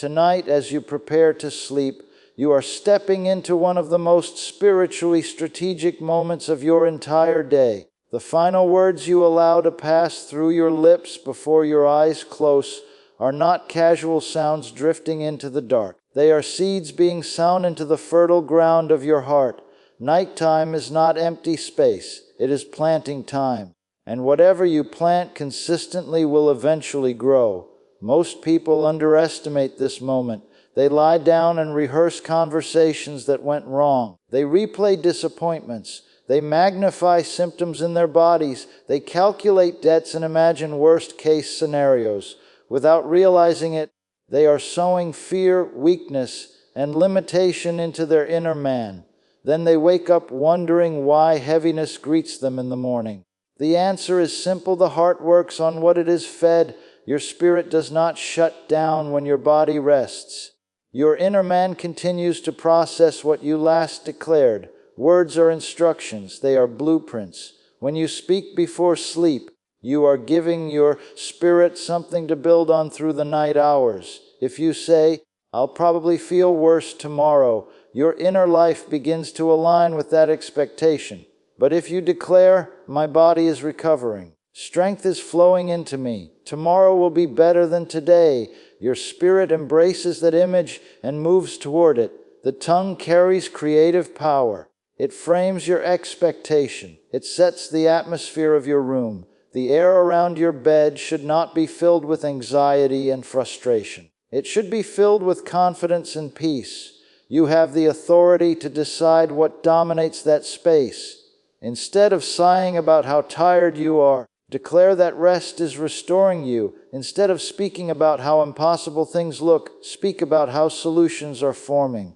Tonight, as you prepare to sleep, you are stepping into one of the most spiritually strategic moments of your entire day. The final words you allow to pass through your lips before your eyes close are not casual sounds drifting into the dark. They are seeds being sown into the fertile ground of your heart. Nighttime is not empty space, it is planting time. And whatever you plant consistently will eventually grow. Most people underestimate this moment. They lie down and rehearse conversations that went wrong. They replay disappointments. They magnify symptoms in their bodies. They calculate debts and imagine worst-case scenarios. Without realizing it, they are sowing fear, weakness, and limitation into their inner man. Then they wake up wondering why heaviness greets them in the morning. The answer is simple. The heart works on what it is fed. Your spirit does not shut down when your body rests. Your inner man continues to process what you last declared. Words are instructions. They are blueprints. When you speak before sleep, you are giving your spirit something to build on through the night hours. If you say, "I'll probably feel worse tomorrow," your inner life begins to align with that expectation. But if you declare, "My body is recovering, strength is flowing into me, tomorrow will be better than today," your spirit embraces that image and moves toward it. The tongue carries creative power. It frames your expectation. It sets the atmosphere of your room. The air around your bed should not be filled with anxiety and frustration. It should be filled with confidence and peace. You have the authority to decide what dominates that space. Instead of sighing about how tired you are, declare that rest is restoring you. Instead of speaking about how impossible things look, speak about how solutions are forming.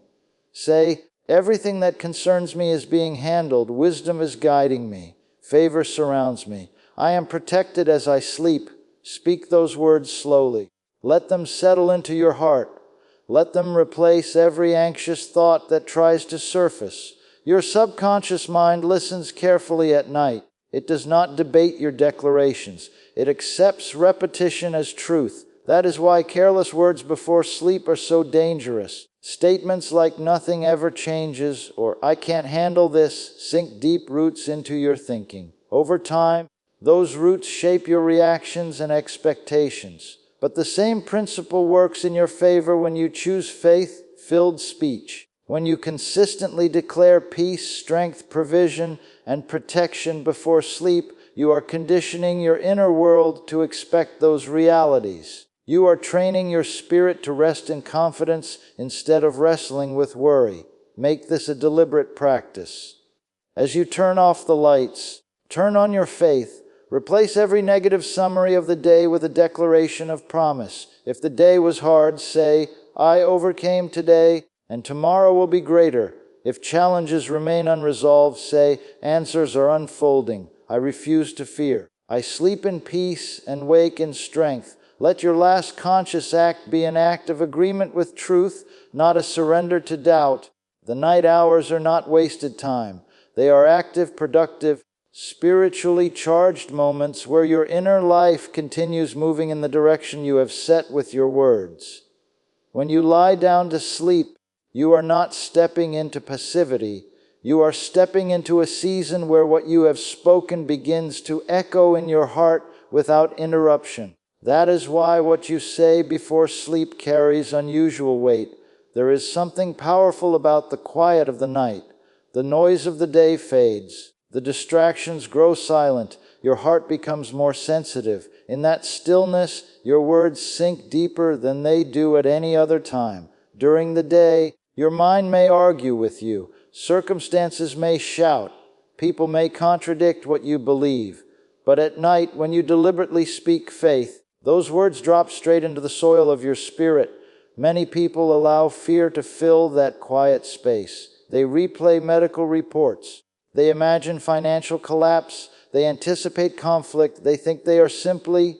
Say, "Everything that concerns me is being handled. Wisdom is guiding me. Favor surrounds me. I am protected as I sleep." Speak those words slowly. Let them settle into your heart. Let them replace every anxious thought that tries to surface. Your subconscious mind listens carefully at night. It does not debate your declarations. It accepts repetition as truth. That is why careless words before sleep are so dangerous. Statements like "nothing ever changes" or "I can't handle this" sink deep roots into your thinking. Over time, those roots shape your reactions and expectations. But the same principle works in your favor when you choose faith-filled speech. When you consistently declare peace, strength, provision, and protection before sleep, you are conditioning your inner world to expect those realities. You are training your spirit to rest in confidence instead of wrestling with worry. Make this a deliberate practice. As you turn off the lights, turn on your faith. Replace every negative summary of the day with a declaration of promise. If the day was hard, say, "I overcame today, and tomorrow will be greater." If challenges remain unresolved, say, "Answers are unfolding. I refuse to fear. I sleep in peace and wake in strength." Let your last conscious act be an act of agreement with truth, not a surrender to doubt. The night hours are not wasted time. They are active, productive, spiritually charged moments where your inner life continues moving in the direction you have set with your words. When you lie down to sleep, you are not stepping into passivity. You are stepping into a season where what you have spoken begins to echo in your heart without interruption. That is why what you say before sleep carries unusual weight. There is something powerful about the quiet of the night. The noise of the day fades. The distractions grow silent. Your heart becomes more sensitive. In that stillness, your words sink deeper than they do at any other time. During the day, your mind may argue with you. Circumstances may shout. People may contradict what you believe. But at night, when you deliberately speak faith, those words drop straight into the soil of your spirit. Many people allow fear to fill that quiet space. They replay medical reports. They imagine financial collapse. They anticipate conflict. They think they are simply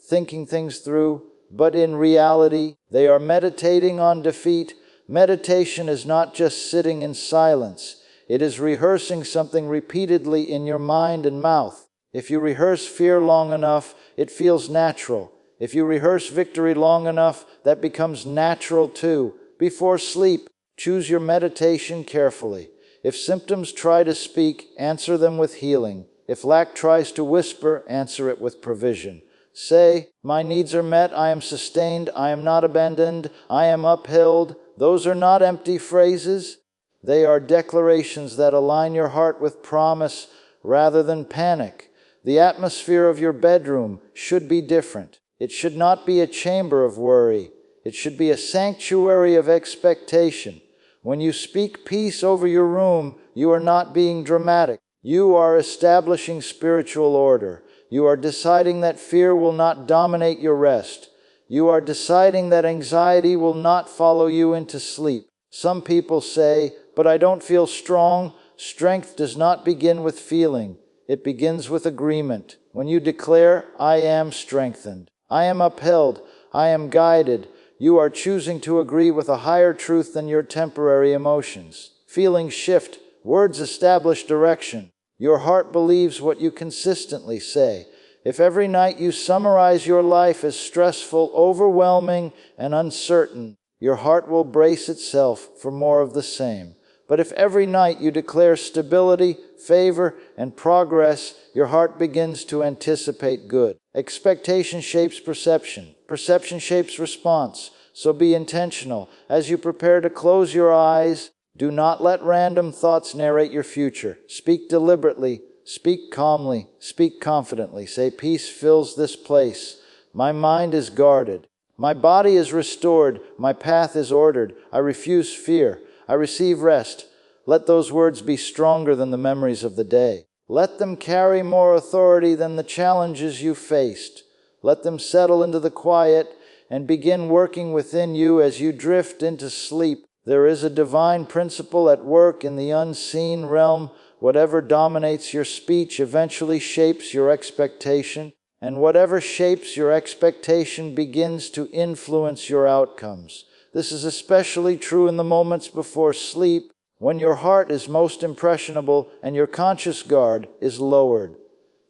thinking things through. But in reality, they are meditating on defeat. Meditation is not just sitting in silence. It is rehearsing something repeatedly in your mind and mouth. If you rehearse fear long enough, it feels natural. If you rehearse victory long enough, that becomes natural too. Before sleep, choose your meditation carefully. If symptoms try to speak, answer them with healing. If lack tries to whisper, answer it with provision. Say, my needs are met, I am sustained, I am not abandoned, I am upheld. Those are not empty phrases. They are declarations that align your heart with promise rather than panic. The atmosphere of your bedroom should be different. It should not be a chamber of worry. It should be a sanctuary of expectation. When you speak peace over your room, you are not being dramatic. You are establishing spiritual order. You are deciding that fear will not dominate your rest. You are deciding that anxiety will not follow you into sleep. Some people say, but I don't feel strong. Strength does not begin with feeling. It begins with agreement. When you declare, I am strengthened, I am upheld, I am guided, you are choosing to agree with a higher truth than your temporary emotions. Feelings shift, words establish direction. Your heart believes what you consistently say. If every night you summarize your life as stressful, overwhelming, and uncertain, your heart will brace itself for more of the same. But if every night you declare stability, favor, and progress, your heart begins to anticipate good. Expectation shapes perception. Perception shapes response. So be intentional. As you prepare to close your eyes, do not let random thoughts narrate your future. Speak deliberately. Speak calmly. Speak confidently. Say, peace fills this place. My mind is guarded. My body is restored. My path is ordered. I refuse fear. I receive rest. Let those words be stronger than the memories of the day. Let them carry more authority than the challenges you faced. Let them settle into the quiet and begin working within you as you drift into sleep. There is a divine principle at work in the unseen realm. Whatever dominates your speech eventually shapes your expectation, and whatever shapes your expectation begins to influence your outcomes. This is especially true in the moments before sleep, when your heart is most impressionable and your conscious guard is lowered.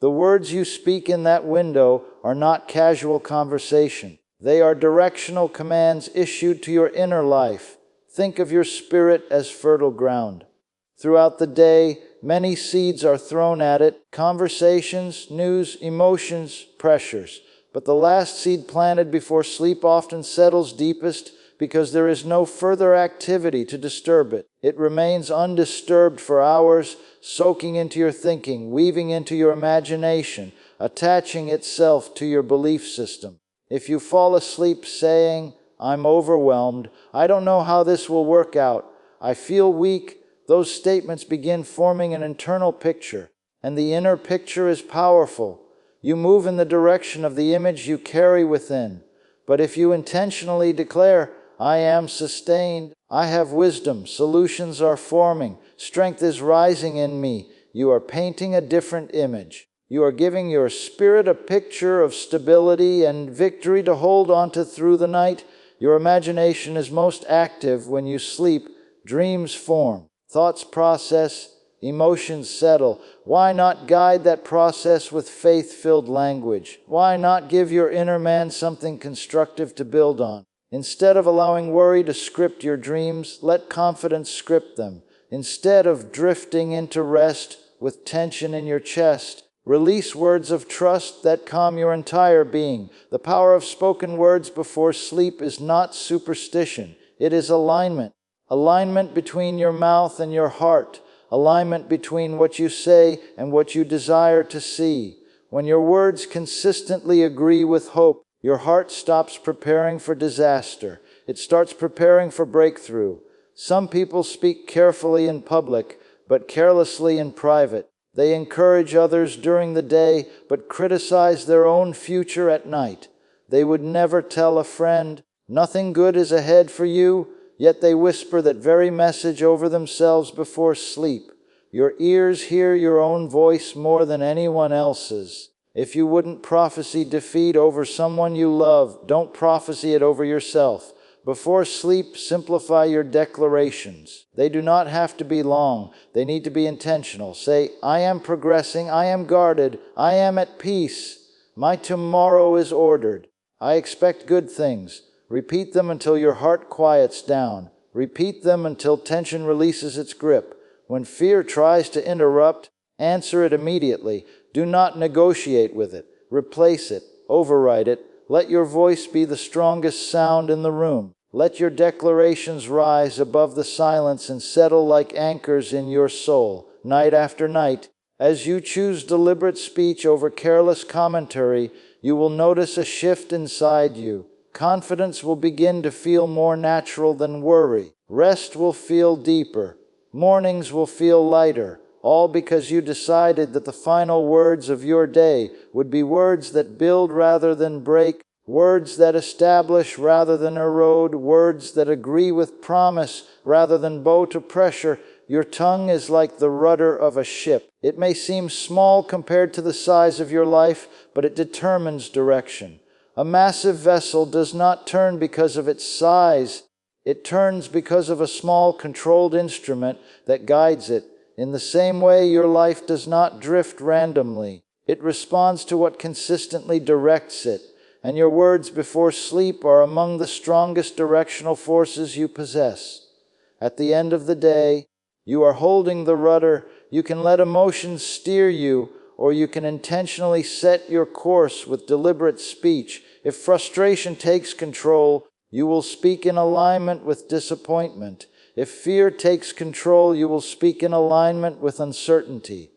The words you speak in that window are not casual conversation. They are directional commands issued to your inner life. Think of your spirit as fertile ground. Throughout the day, many seeds are thrown at it: conversations, news, emotions, pressures. But the last seed planted before sleep often settles deepest because there is no further activity to disturb it. It remains undisturbed for hours, soaking into your thinking, weaving into your imagination, attaching itself to your belief system. If you fall asleep saying, I'm overwhelmed, I don't know how this will work out, I feel weak, those statements begin forming an internal picture, and the inner picture is powerful. You move in the direction of the image you carry within. But if you intentionally declare, I am sustained, I have wisdom, solutions are forming, strength is rising in me, you are painting a different image. You are giving your spirit a picture of stability and victory to hold onto through the night. Your imagination is most active when you sleep. Dreams form, thoughts process, emotions settle. Why not guide that process with faith-filled language? Why not give your inner man something constructive to build on? Instead of allowing worry to script your dreams, let confidence script them. Instead of drifting into rest with tension in your chest, release words of trust that calm your entire being. The power of spoken words before sleep is not superstition. It is alignment. Alignment between your mouth and your heart. Alignment between what you say and what you desire to see. When your words consistently agree with hope, your heart stops preparing for disaster. It starts preparing for breakthrough. Some people speak carefully in public, but carelessly in private. They encourage others during the day, but criticize their own future at night. They would never tell a friend, nothing good is ahead for you, yet they whisper that very message over themselves before sleep. Your ears hear your own voice more than anyone else's. If you wouldn't prophesy defeat over someone you love, don't prophesy it over yourself. Before sleep, simplify your declarations. They do not have to be long. They need to be intentional. Say, I am progressing, I am guarded, I am at peace. My tomorrow is ordered. I expect good things. Repeat them until your heart quiets down. Repeat them until tension releases its grip. When fear tries to interrupt, answer it immediately. Do not negotiate with it. Replace it. Override it. Let your voice be the strongest sound in the room. Let your declarations rise above the silence and settle like anchors in your soul, night after night. As you choose deliberate speech over careless commentary, you will notice a shift inside you. Confidence will begin to feel more natural than worry. Rest will feel deeper. Mornings will feel lighter, all because you decided that the final words of your day would be words that build rather than break, words that establish rather than erode, words that agree with promise rather than bow to pressure. Your tongue is like the rudder of a ship. It may seem small compared to the size of your life, but it determines direction. A massive vessel does not turn because of its size. It turns because of a small controlled instrument that guides it. In the same way, your life does not drift randomly. It responds to what consistently directs it. And your words before sleep are among the strongest directional forces you possess. At the end of the day, you are holding the rudder. You can let emotions steer you, or you can intentionally set your course with deliberate speech. If frustration takes control, you will speak in alignment with disappointment. If fear takes control, you will speak in alignment with uncertainty.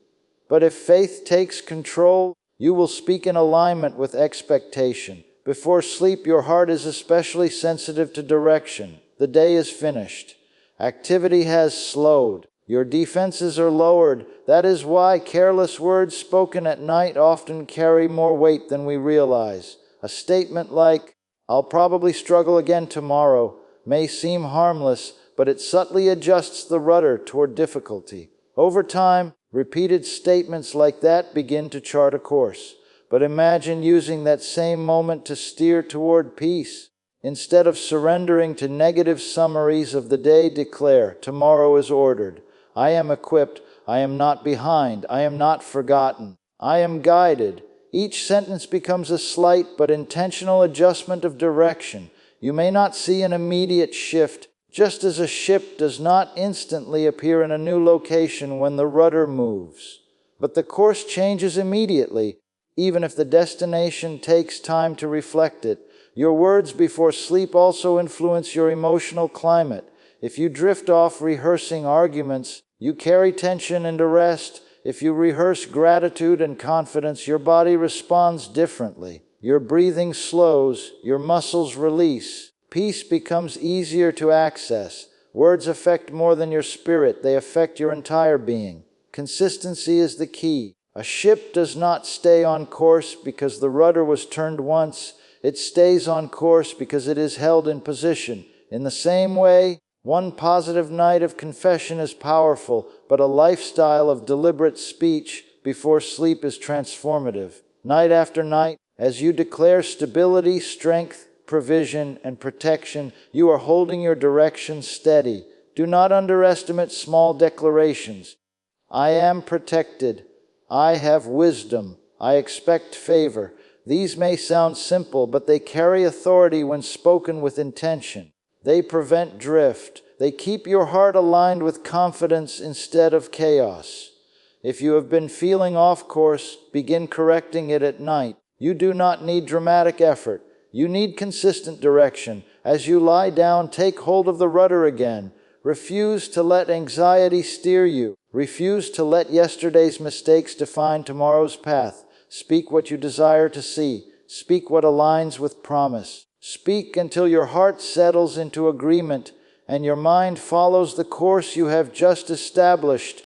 But if faith takes control, you will speak in alignment with expectation. Before sleep, your heart is especially sensitive to direction. The day is finished. Activity has slowed. Your defenses are lowered. That is why careless words spoken at night often carry more weight than we realize. A statement like, "I'll probably struggle again tomorrow," may seem harmless, but it subtly adjusts the rudder toward difficulty. Over time, repeated statements like that begin to chart a course. But imagine using that same moment to steer toward peace. Instead of surrendering to negative summaries of the day, declare, "Tomorrow is ordered. I am equipped. I am not behind. I am not forgotten. I am guided." Each sentence becomes a slight but intentional adjustment of direction. You may not see an immediate shift, just as a ship does not instantly appear in a new location when the rudder moves. But the course changes immediately, even if the destination takes time to reflect it. Your words before sleep also influence your emotional climate. If you drift off rehearsing arguments, you carry tension into rest. If you rehearse gratitude and confidence, your body responds differently. Your breathing slows, your muscles release. Peace becomes easier to access. Words affect more than your spirit, they affect your entire being. Consistency is the key. A ship does not stay on course because the rudder was turned once. It stays on course because it is held in position. In the same way, one positive night of confession is powerful, but a lifestyle of deliberate speech before sleep is transformative. Night after night, as you declare stability, strength, provision, and protection, you are holding your direction steady. Do not underestimate small declarations. I am protected. I have wisdom. I expect favor. These may sound simple, but they carry authority when spoken with intention. They prevent drift. They keep your heart aligned with confidence instead of chaos. If you have been feeling off course, begin correcting it at night. You do not need dramatic effort. You need consistent direction. As you lie down, take hold of the rudder again. Refuse to let anxiety steer you. Refuse to let yesterday's mistakes define tomorrow's path. Speak what you desire to see. Speak what aligns with promise. Speak until your heart settles into agreement and your mind follows the course you have just established.